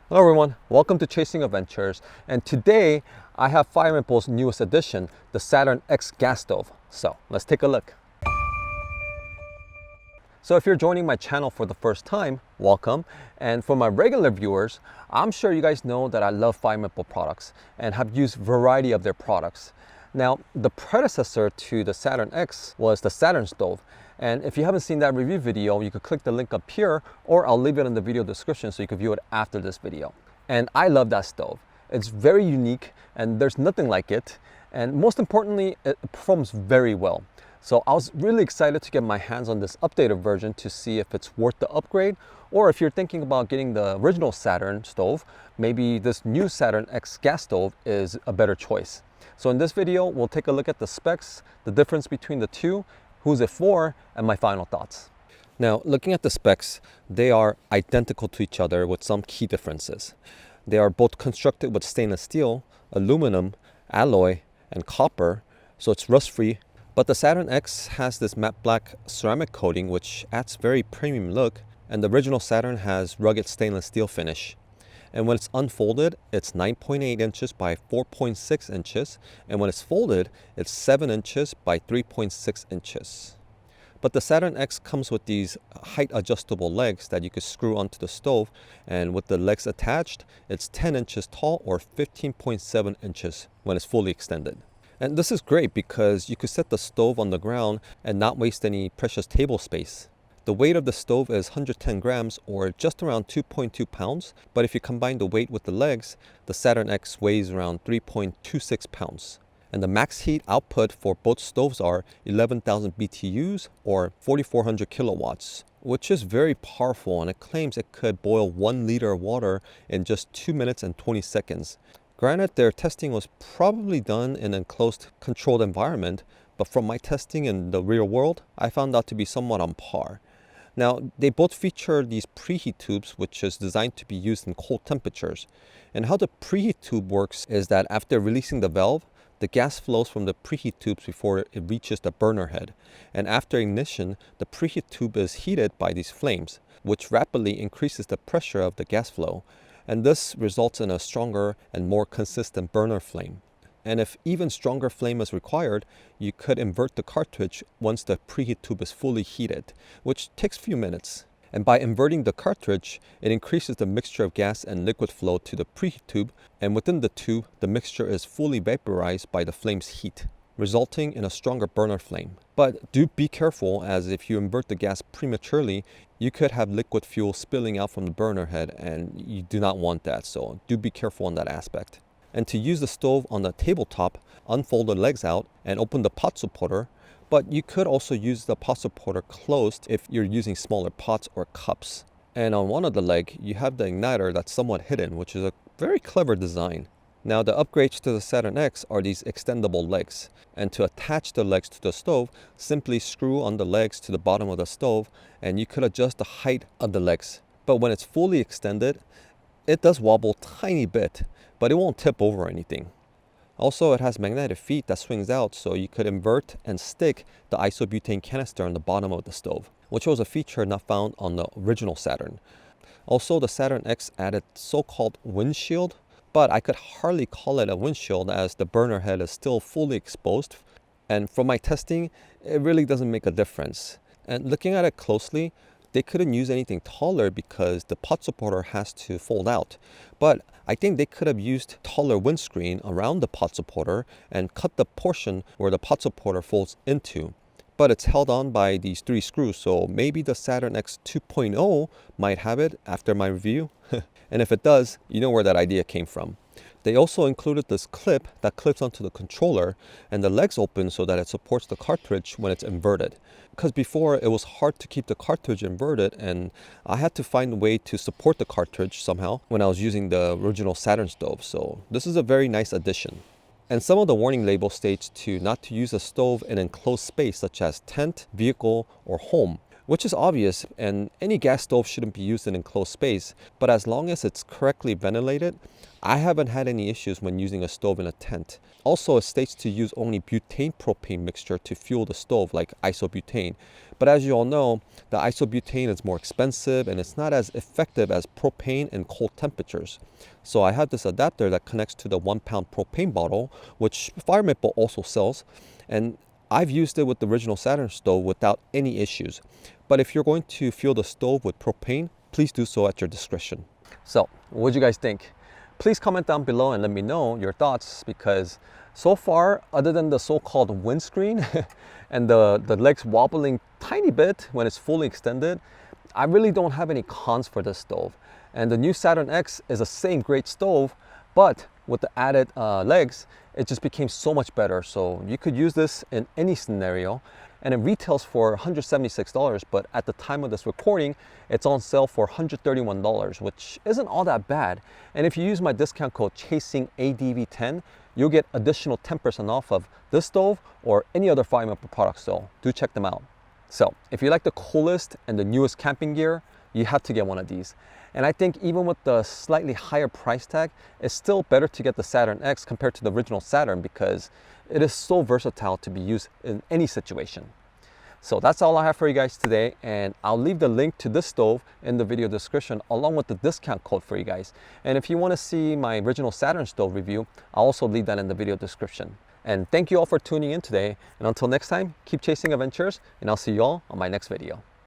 Hello everyone, welcome to Chasing Adventures, and today I have Firemaple's newest addition, the Saturn X gas stove. So let's take a look. So if you're joining my channel for the first time, welcome. And for my regular viewers, I'm sure you guys know that I love Firemaple products and have used a variety of their products. Now, the predecessor to the Saturn X was the Saturn stove. And if you haven't seen that review video, you could click the link up here, or I'll leave it in the video description so you can view it after this video. And I love that stove. It's very unique and there's nothing like it. And most importantly, it performs very well. So I was really excited to get my hands on this updated version to see if it's worth the upgrade, or if you're thinking about getting the original Saturn stove, maybe this new Saturn X gas stove is a better choice. So in this video, we'll take a look at the specs, the difference between the two, who's it for, and my final thoughts. Now, looking at the specs, they are identical to each other with some key differences. They are both constructed with stainless steel, aluminum, alloy, and copper, so it's rust-free. But the Saturn X has this matte black ceramic coating which adds very premium look, and the original Saturn has rugged stainless steel finish. And when it's unfolded, it's 9.8 inches by 4.6 inches, and when it's folded, it's 7 inches by 3.6 inches. But the Saturn X comes with these height adjustable legs that you could screw onto the stove, and with the legs attached, it's 10 inches tall or 15.7 inches when it's fully extended. And this is great because you could set the stove on the ground and not waste any precious table space. The weight of the stove is 110 grams or just around 2.2 pounds, but if you combine the weight with the legs, the Saturn X weighs around 3.26 pounds. And the max heat output for both stoves are 11,000 BTUs or 4,400 kilowatts, which is very powerful, and it claims it could boil 1 liter of water in just 2 minutes and 20 seconds. Granted, their testing was probably done in an enclosed, controlled environment, but from my testing in the real world, I found that to be somewhat on par. Now, they both feature these preheat tubes, which is designed to be used in cold temperatures. And how the preheat tube works is that after releasing the valve, the gas flows from the preheat tubes before it reaches the burner head. And after ignition, the preheat tube is heated by these flames, which rapidly increases the pressure of the gas flow. And this results in a stronger and more consistent burner flame. And if even stronger flame is required, you could invert the cartridge once the preheat tube is fully heated, which takes a few minutes. And by inverting the cartridge, it increases the mixture of gas and liquid flow to the preheat tube, and within the tube, the mixture is fully vaporized by the flame's heat, resulting in a stronger burner flame. But do be careful, as if you invert the gas prematurely, you could have liquid fuel spilling out from the burner head, and you do not want that, so do be careful on that aspect. And to use the stove on the tabletop, unfold the legs out and open the pot supporter, but you could also use the pot supporter closed if you're using smaller pots or cups. And on one of the legs, you have the igniter that's somewhat hidden, which is a very clever design. Now, the upgrades to the Saturn X are these extendable legs, and to attach the legs to the stove, simply screw on the legs to the bottom of the stove and you could adjust the height of the legs. But when it's fully extended, it does wobble a tiny bit, but it won't tip over or anything. Also, it has magnetic feet that swings out, so you could invert and stick the isobutane canister on the bottom of the stove, which was a feature not found on the original Saturn. Also, the Saturn X added so-called windshield, but I could hardly call it a windshield as the burner head is still fully exposed. And from my testing, it really doesn't make a difference. And looking at it closely, they couldn't use anything taller because the pot supporter has to fold out. But I think they could have used taller windscreen around the pot supporter and cut the portion where the pot supporter folds into. But it's held on by these 3 screws, so maybe the Saturn X 2.0 might have it after my review. And if it does, you know where that idea came from. They also included this clip that clips onto the controller, and the legs open so that it supports the cartridge when it's inverted. Because before, it was hard to keep the cartridge inverted, and I had to find a way to support the cartridge somehow when I was using the original Saturn stove. So this is a very nice addition. And some of the warning label states not to use a stove in enclosed space such as tent, vehicle, or home, which is obvious, and any gas stove shouldn't be used in an enclosed space. But as long as it's correctly ventilated, I haven't had any issues when using a stove in a tent. Also, it states to use only butane propane mixture to fuel the stove, like isobutane. But as you all know, the isobutane is more expensive and it's not as effective as propane in cold temperatures. So I have this adapter that connects to the 1-pound propane bottle, which firemaple also sells, and I've used it with the original Saturn stove without any issues. But if you're going to fuel the stove with propane, please do so at your discretion. So, what do you guys think? Please comment down below and let me know your thoughts, because so far, other than the so-called windscreen and the legs wobbling tiny bit when it's fully extended, I really don't have any cons for this stove. And the new Saturn X is the same great stove, but with the added legs, it just became so much better. So you could use this in any scenario, and it retails for $176, but at the time of this recording, it's on sale for $131, which isn't all that bad. And if you use my discount code CHASINGADV10, you'll get additional 10% off of this stove or any other firemaple product, so do check them out. So if you like the coolest and the newest camping gear, you have to get one of these. And I think even with the slightly higher price tag, it's still better to get the Saturn X compared to the original Saturn, because it is so versatile to be used in any situation. So that's all I have for you guys today, and I'll leave the link to this stove in the video description along with the discount code for you guys. And if you want to see my original Saturn stove review, I'll also leave that in the video description. And thank you all for tuning in today, and until next time, keep chasing adventures, and I'll see you all on my next video.